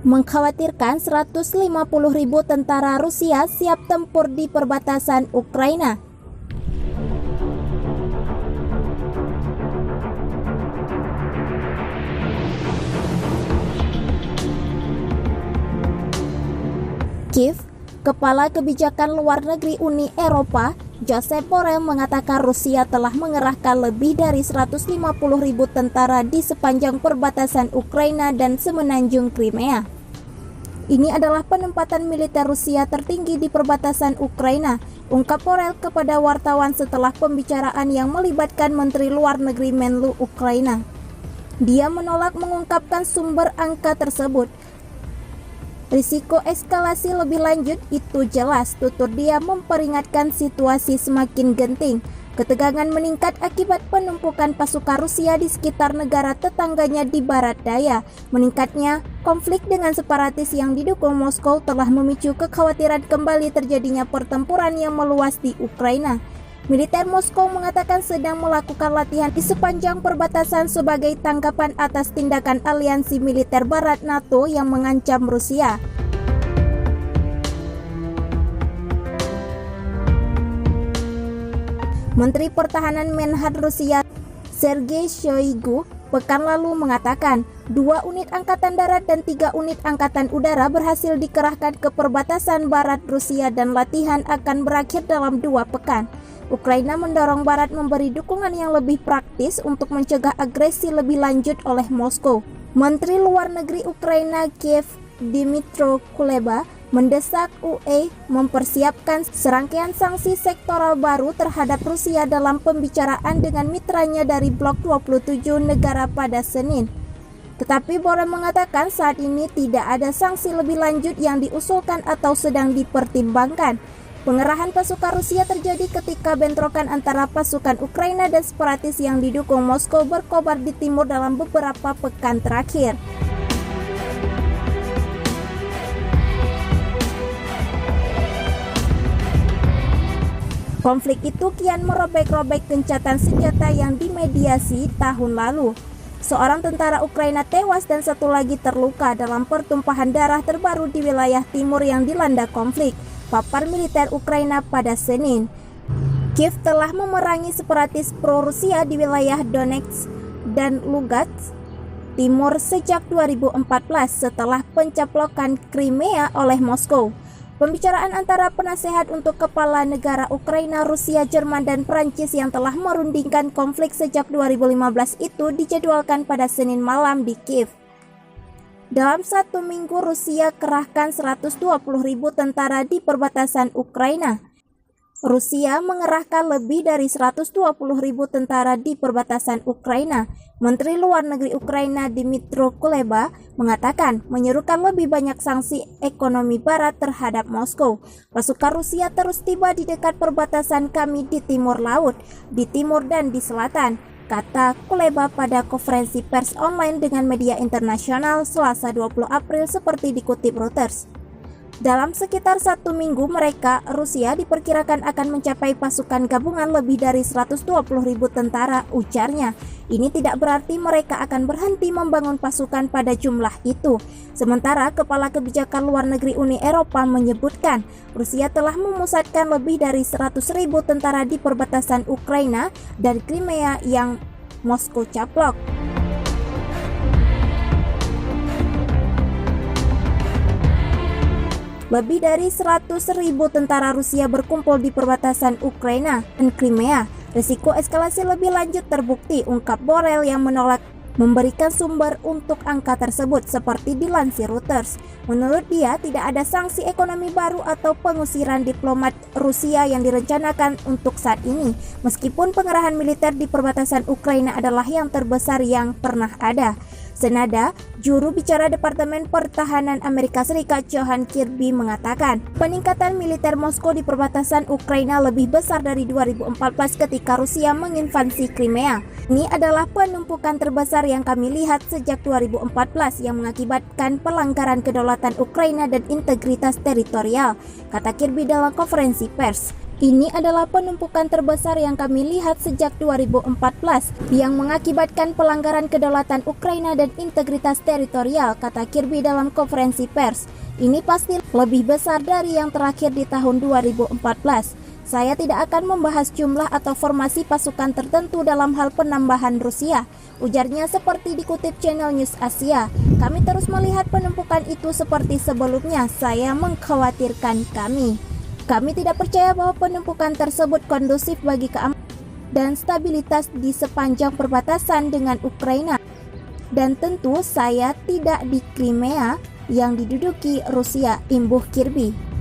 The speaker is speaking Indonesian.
Mengkhawatirkan 150.000 tentara Rusia siap tempur di perbatasan Ukraina. Kiev, Kepala Kebijakan Luar Negeri Uni Eropa, Josep Borrell mengatakan Rusia telah mengerahkan lebih dari 150.000 tentara di sepanjang perbatasan Ukraina dan semenanjung Crimea. Ini adalah penempatan militer Rusia tertinggi di perbatasan Ukraina, ungkap Borrell kepada wartawan setelah pembicaraan yang melibatkan Menteri Luar Negeri Menlu Ukraina. Dia menolak mengungkapkan sumber angka tersebut. Risiko eskalasi lebih lanjut itu jelas, tutur dia memperingatkan situasi semakin genting. Ketegangan meningkat akibat penumpukan pasukan Rusia di sekitar negara tetangganya di barat daya. Meningkatnya konflik dengan separatis yang didukung Moskow telah memicu kekhawatiran kembali terjadinya pertempuran yang meluas di Ukraina. Militer Moskow mengatakan sedang melakukan latihan di sepanjang perbatasan sebagai tanggapan atas tindakan aliansi militer barat NATO yang mengancam Rusia. Menteri Pertahanan Menhan Rusia Sergei Shoigu pekan lalu mengatakan 2 unit angkatan darat dan 3 unit angkatan udara berhasil dikerahkan ke perbatasan barat Rusia dan latihan akan berakhir dalam 2 pekan. Ukraina mendorong Barat memberi dukungan yang lebih praktis untuk mencegah agresi lebih lanjut oleh Moskow. Menteri Luar Negeri Ukraina Kiev Dmytro Kuleba mendesak UE mempersiapkan serangkaian sanksi sektoral baru terhadap Rusia dalam pembicaraan dengan mitranya dari Blok 27 negara pada Senin. Tetapi Borrell mengatakan saat ini tidak ada sanksi lebih lanjut yang diusulkan atau sedang dipertimbangkan. Pengerahan pasukan Rusia terjadi ketika bentrokan antara pasukan Ukraina dan separatis yang didukung Moskow berkobar di timur dalam beberapa pekan terakhir. Konflik itu kian merobek-robek gencatan senjata yang dimediasi tahun lalu. Seorang tentara Ukraina tewas dan 1 lagi terluka dalam pertumpahan darah terbaru di wilayah timur yang dilanda konflik, papar militer Ukraina pada Senin. Kiev telah memerangi separatis pro-Rusia di wilayah Donetsk dan Lugansk Timur sejak 2014 setelah pencaplokan Crimea oleh Moskow. Pembicaraan antara penasehat untuk kepala negara Ukraina, Rusia, Jerman, dan Prancis yang telah merundingkan konflik sejak 2015 itu dijadwalkan pada Senin malam di Kiev. Dalam 1 minggu, Rusia kerahkan 120.000 tentara di perbatasan Ukraina. Rusia mengerahkan lebih dari 120.000 tentara di perbatasan Ukraina. Menteri Luar Negeri Ukraina Dmytro Kuleba mengatakan menyerukan lebih banyak sanksi ekonomi Barat terhadap Moskow. Pasukan Rusia terus tiba di dekat perbatasan kami di timur laut, di timur dan di selatan, kata Kuleba pada konferensi pers online dengan media internasional Selasa 20 April seperti dikutip Reuters. Dalam sekitar 1 minggu mereka, Rusia diperkirakan akan mencapai pasukan gabungan lebih dari 120.000 tentara, ujarnya. Ini tidak berarti mereka akan berhenti membangun pasukan pada jumlah itu. Sementara Kepala Kebijakan Luar Negeri Uni Eropa menyebutkan Rusia telah memusatkan lebih dari 100.000 tentara di perbatasan Ukraina dan Crimea yang Moskow caplok. Lebih dari 100.000 tentara Rusia berkumpul di perbatasan Ukraina dan Crimea. Risiko eskalasi lebih lanjut terbukti, ungkap Borrell yang menolak memberikan sumber untuk angka tersebut seperti dilansir Reuters. Menurut dia, tidak ada sanksi ekonomi baru atau pengusiran diplomat Rusia yang direncanakan untuk saat ini, meskipun pengerahan militer di perbatasan Ukraina adalah yang terbesar yang pernah ada. Senada, juru bicara Departemen Pertahanan Amerika Serikat John Kirby mengatakan, peningkatan militer Moskow di perbatasan Ukraina lebih besar dari 2014 ketika Rusia menginvasi Crimea. Ini adalah penumpukan terbesar yang kami lihat sejak 2014 yang mengakibatkan pelanggaran kedaulatan Ukraina dan integritas teritorial, kata Kirby dalam konferensi pers. Ini adalah penumpukan terbesar yang kami lihat sejak 2014 yang mengakibatkan pelanggaran kedaulatan Ukraina dan integritas teritorial, kata Kirby dalam konferensi pers. Ini pasti lebih besar dari yang terakhir di tahun 2014. Saya tidak akan membahas jumlah atau formasi pasukan tertentu dalam hal penambahan Rusia, ujarnya seperti dikutip channel News Asia. Kami terus melihat penumpukan itu seperti sebelumnya, saya mengkhawatirkan kami. Kami tidak percaya bahwa penumpukan tersebut kondusif bagi keamanan dan stabilitas di sepanjang perbatasan dengan Ukraina. Dan tentu saya tidak di Crimea yang diduduki Rusia, imbuh Kirby.